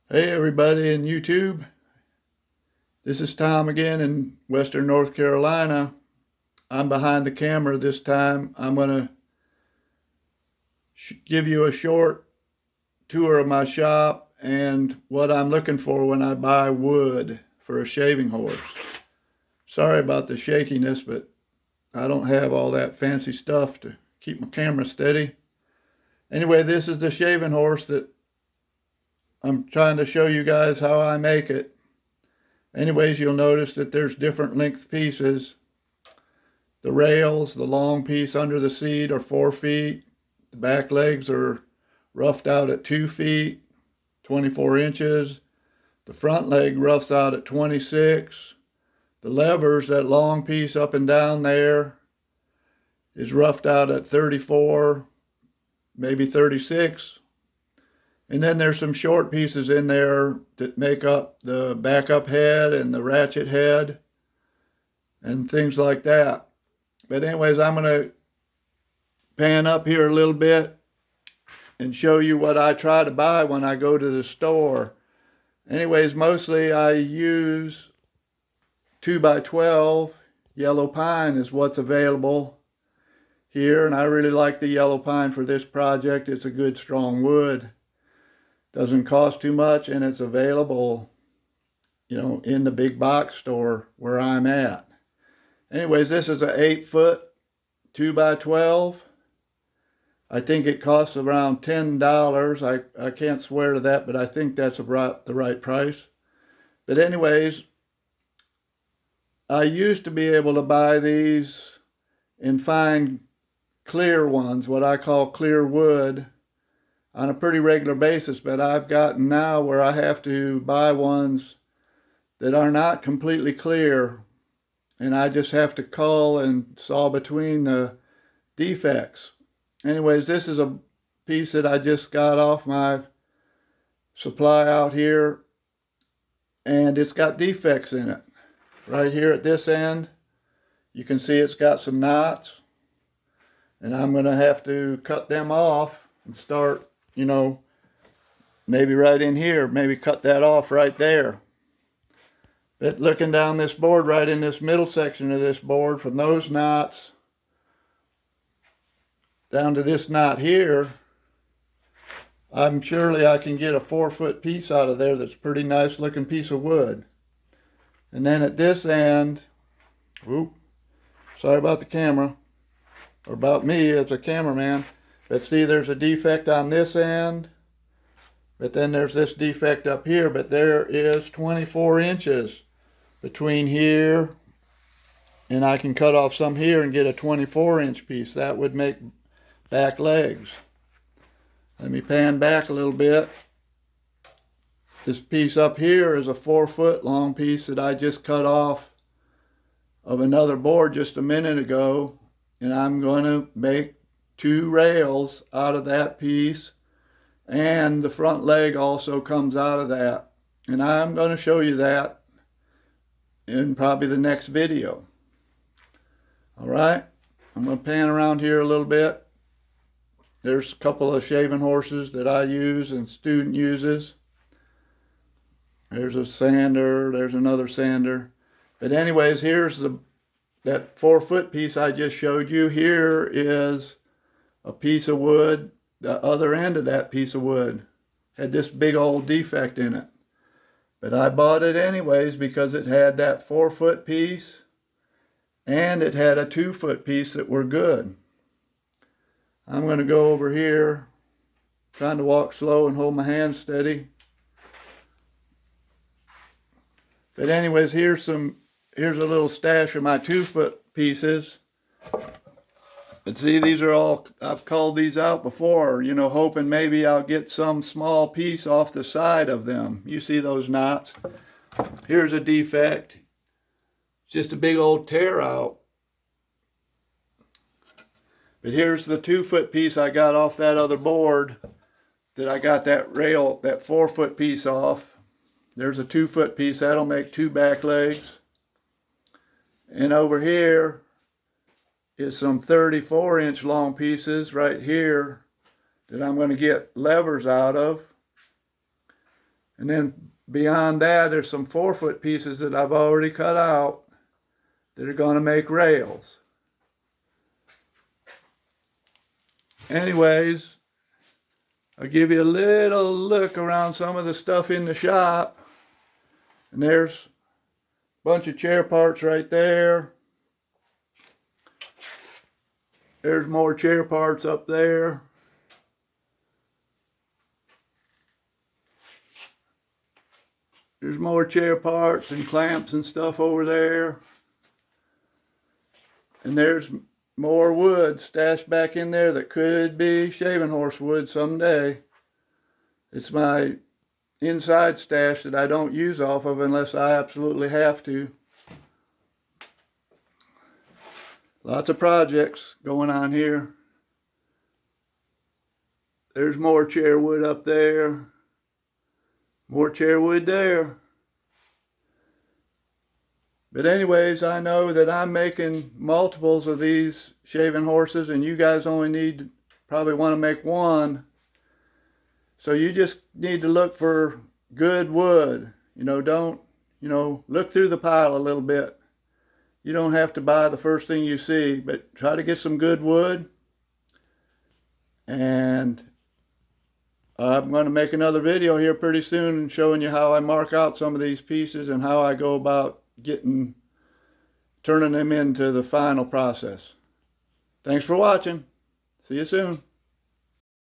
Hey everybody in YouTube, this is Tom again in Western North Carolina. I'm behind the camera this time. I'm going to give you a short tour of my shop and what I'm looking for when I buy wood for a shaving horse. Sorry about the shakiness, but I don't have all that fancy stuff to keep my camera steady. Anyway, this is the shaving horse that I'm trying to show you guys how I make it. Anyways, you'll notice that there's different length pieces. The rails, the long piece under the seat are 4 feet. The back legs are roughed out at 2 feet, 24 inches. The front leg roughs out at 26. The levers, that long piece up and down there, is roughed out at 34, maybe 36. And then there's some short pieces in there that make up the backup head and the ratchet head and things like that. But anyways, I'm going to pan up here a little bit and show you what I try to buy when I go to the store. Anyways, mostly I use 2x12. Yellow pine is what's available here, and I really like the yellow pine for this project. It's a good strong wood. Doesn't cost too much, and it's available, in the big box store where I'm at. Anyways, this is an 8-foot 2x12. I think it costs around $10. I can't swear to that, but I think that's about the right price. But anyways, I used to be able to buy these in fine clear ones, what I call clear wood, on a pretty regular basis, but I've gotten now where I have to buy ones that are not completely clear, and I just have to cull and saw between the defects. Anyways, this is a piece that I just got off my supply out here, and it's got defects in it. Right here at this end, you can see it's got some knots, and I'm going to have to cut them off and start, maybe right in here, maybe cut that off right there. But looking down this board, right in this middle section of this board, from those knots down to this knot here, I'm surely I can get a 4-foot piece out of there that's a pretty nice looking piece of wood. And then at this end, sorry about the camera, or about me as a cameraman, but see there's a defect on this end, but then there's this defect up here, but there is 24 inches between here, and I can cut off some here and get a 24-inch piece. That would make back legs. Let me pan back a little bit. This piece up here is a 4-foot long piece that I just cut off of another board just a minute ago, and I'm going to make 2 rails out of that piece, and the front leg also comes out of that, and I'm going to show you that in probably the next video. All right, I'm going to pan around here a little bit. There's a couple of shaving horses that I use and student uses. There's a sander, there's another sander. But anyways, here's that 4-foot piece I just showed you. Here is a piece of wood. The other end of that piece of wood had this big old defect in it. But I bought it anyways because it had that 4-foot piece and it had a 2-foot piece that were good. I'm going to go over here, trying to walk slow and hold my hands steady. But anyways, here's a little stash of my 2-foot pieces. But see, these are all, I've called these out before, hoping maybe I'll get some small piece off the side of them. You see those knots? Here's a defect. It's just a big old tear out. But here's the 2-foot piece I got off that other board that I got that rail, that 4-foot piece off. There's a 2-foot piece, that'll make 2 back legs. And over here is some 34-inch long pieces right here that I'm going to get levers out of. And then beyond that, there's some 4-foot pieces that I've already cut out that are going to make rails. Anyways, I'll give you a little look around some of the stuff in the shop. And there's a bunch of chair parts right there. There's more chair parts up there. There's more chair parts and clamps and stuff over there. And there's more wood stashed back in there that could be shaving horse wood someday. It's my inside stash that I don't use off of unless I absolutely have to. Lots of projects going on here. There's more chair wood up there. More chair wood there. But anyways, I know that I'm making multiples of these shaving horses, and you guys only need, probably want to make one. So you just need to look for good wood. Don't, look through the pile a little bit. You don't have to buy the first thing you see, but try to get some good wood. And I'm going to make another video here pretty soon showing you how I mark out some of these pieces and how I go about turning them into the final process. Thanks for watching. See you soon.